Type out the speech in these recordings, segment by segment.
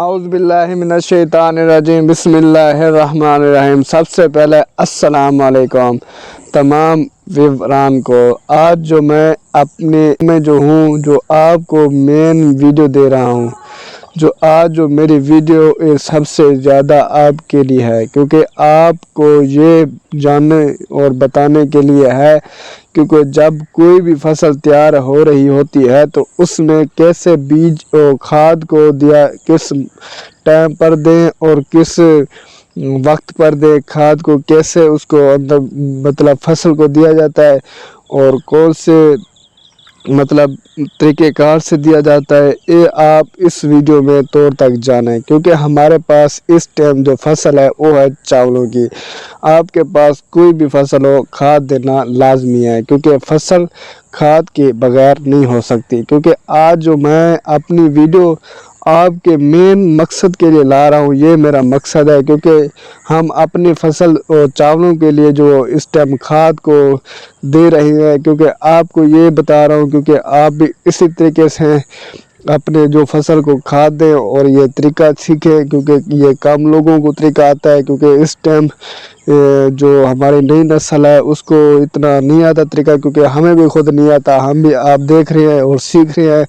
اعوذ باللہ من الشیطان الرجیم بسم اللہ الرحمن الرحیم۔ سب سے پہلے السلام علیکم تمام ویوران کو۔ آج جو میں جو آپ کو مین ویڈیو دے رہا ہوں، جو میری ویڈیو سب سے زیادہ آپ کے لیے ہے، کیونکہ آپ کو یہ جاننے اور بتانے کے لیے ہے کیونکہ جب کوئی بھی فصل تیار ہو رہی ہوتی ہے تو اس میں کیسے بیج اور کھاد کو دیا، کس ٹائم پر دیں اور کس وقت پر دیں، کھاد کو کیسے اس کو مطلب فصل کو دیا جاتا ہے اور کون سے مطلب طریقہ کار سے دیا جاتا ہے، یہ آپ اس ویڈیو میں طور تک جانیں، کیونکہ ہمارے پاس اس ٹائم جو فصل ہے وہ ہے چاولوں کی۔ آپ کے پاس کوئی بھی فصل ہو، کھاد دینا لازمی ہے، کیونکہ فصل کھاد کے بغیر نہیں ہو سکتی۔ کیونکہ آج جو میں اپنی ویڈیو آپ کے مین مقصد کے لیے لا رہا ہوں، یہ میرا مقصد ہے، کیونکہ ہم اپنی فصل اور چاولوں کے لیے جو اس ٹائم کھاد کو دے رہے ہیں، کیونکہ آپ کو یہ بتا رہا ہوں کیونکہ آپ بھی اسی طریقے سے اپنے جو فصل کو کھاد دیں اور یہ طریقہ سیکھیں، کیونکہ یہ کم لوگوں کو طریقہ آتا ہے، کیونکہ اس ٹائم جو ہماری نئی نسل ہے اس کو اتنا نہیں آتا طریقہ، کیونکہ ہمیں بھی خود نہیں آتا، ہم بھی آپ دیکھ رہے ہیں اور سیکھ رہے ہیں،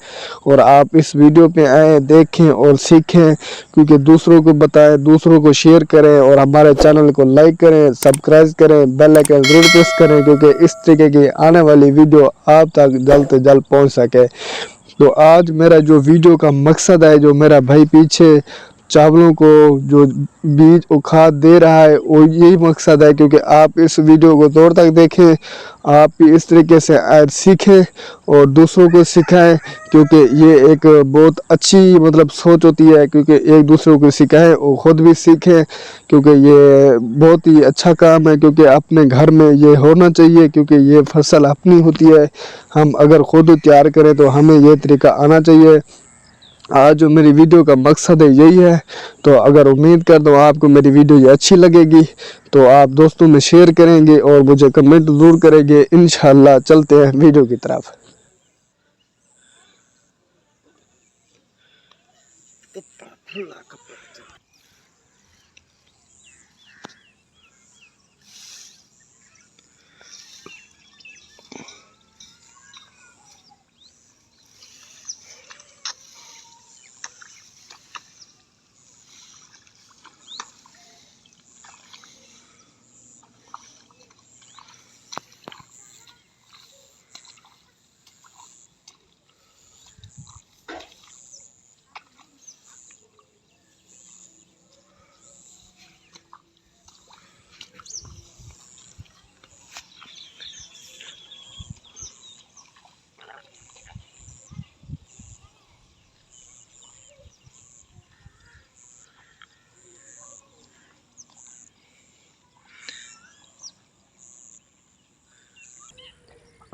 اور آپ اس ویڈیو پہ آئیں، دیکھیں اور سیکھیں، کیونکہ دوسروں کو بتائیں، دوسروں کو شیئر کریں اور ہمارے چینل کو لائک کریں، سبسکرائب کریں، بیل آئیکن ضرور پریس کریں، کیونکہ اس طریقے کی آنے والی ویڈیو آپ تک جلد سے جلد پہنچ سکے۔ تو آج میرا جو ویڈیو کا مقصد ہے، جو میرا بھائی پیچھے چاولوں کو جو بیج اور کھاد دے رہا ہے، وہ یہی مقصد ہے، کیونکہ آپ اس ویڈیو کو دور تک دیکھیں، آپ بھی اس طریقے سے سیکھیں اور دوسروں کو سکھائیں، کیونکہ یہ ایک بہت اچھی مطلب سوچ ہوتی ہے، کیونکہ ایک دوسروں کو سکھائیں اور خود بھی سیکھیں، کیونکہ یہ بہت ہی اچھا کام ہے، کیونکہ اپنے گھر میں یہ ہونا چاہیے، کیونکہ یہ فصل اپنی ہوتی ہے، ہم اگر خود تیار کریں تو ہمیں یہ طریقہ آنا چاہیے۔ آج جو میری ویڈیو کا مقصد ہے یہی ہے، تو اگر امید کرتا ہوں آپ کو میری ویڈیو یہ اچھی لگے گی تو آپ دوستوں میں شیئر کریں گے اور مجھے کمنٹ ضرور کریں گے۔ انشاءاللہ چلتے ہیں ویڈیو کی طرف۔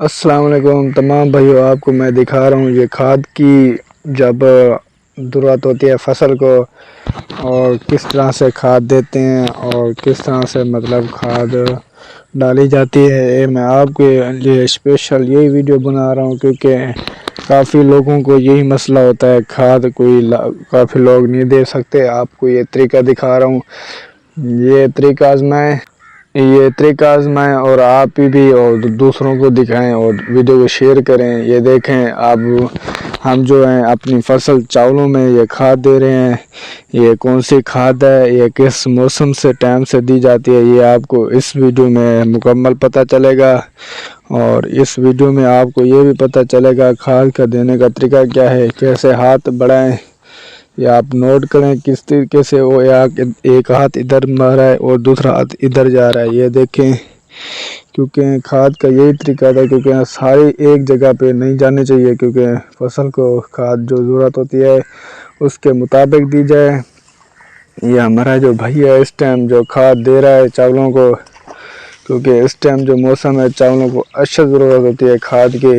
السلام علیکم تمام بھائیو، آپ کو میں دکھا رہا ہوں یہ کھاد کی جب ضرورت ہوتی ہے فصل کو، اور کس طرح سے کھاد دیتے ہیں اور کس طرح سے مطلب کھاد ڈالی جاتی ہے، یہ میں آپ کے لیے اسپیشل یہی ویڈیو بنا رہا ہوں، کیونکہ کافی لوگوں کو یہی مسئلہ ہوتا ہے، کھاد کافی لوگ نہیں دے سکتے۔ آپ کو یہ طریقہ دکھا رہا ہوں، یہ طریقہ آزمائیں اور آپ بھی اور دوسروں کو دکھائیں اور ویڈیو کو شیئر کریں۔ یہ دیکھیں اب ہم جو ہیں اپنی فصل چاولوں میں یہ کھاد دے رہے ہیں، یہ کون سی کھاد ہے، یہ کس موسم سے ٹائم سے دی جاتی ہے، یہ آپ کو اس ویڈیو میں مکمل پتہ چلے گا، اور اس ویڈیو میں آپ کو یہ بھی پتہ چلے گا کھاد کا دینے کا طریقہ کیا ہے، کیسے ہاتھ بڑھائیں، یا آپ نوٹ کریں کس طریقے سے وہ ایک ہاتھ ادھر مار رہا ہے اور دوسرا ہاتھ ادھر جا رہا ہے، یہ دیکھیں، کیونکہ کھاد کا یہی طریقہ تھا، کیونکہ ساری ایک جگہ پہ نہیں جانے چاہیے، کیونکہ فصل کو کھاد جو ضرورت ہوتی ہے اس کے مطابق دی جائے۔ یہ ہمارا جو بھائی ہے اس ٹائم جو کھاد دے رہا ہے چاولوں کو، کیونکہ اس ٹائم جو موسم ہے چاولوں کو اشد ضرورت ہوتی ہے کھاد کی۔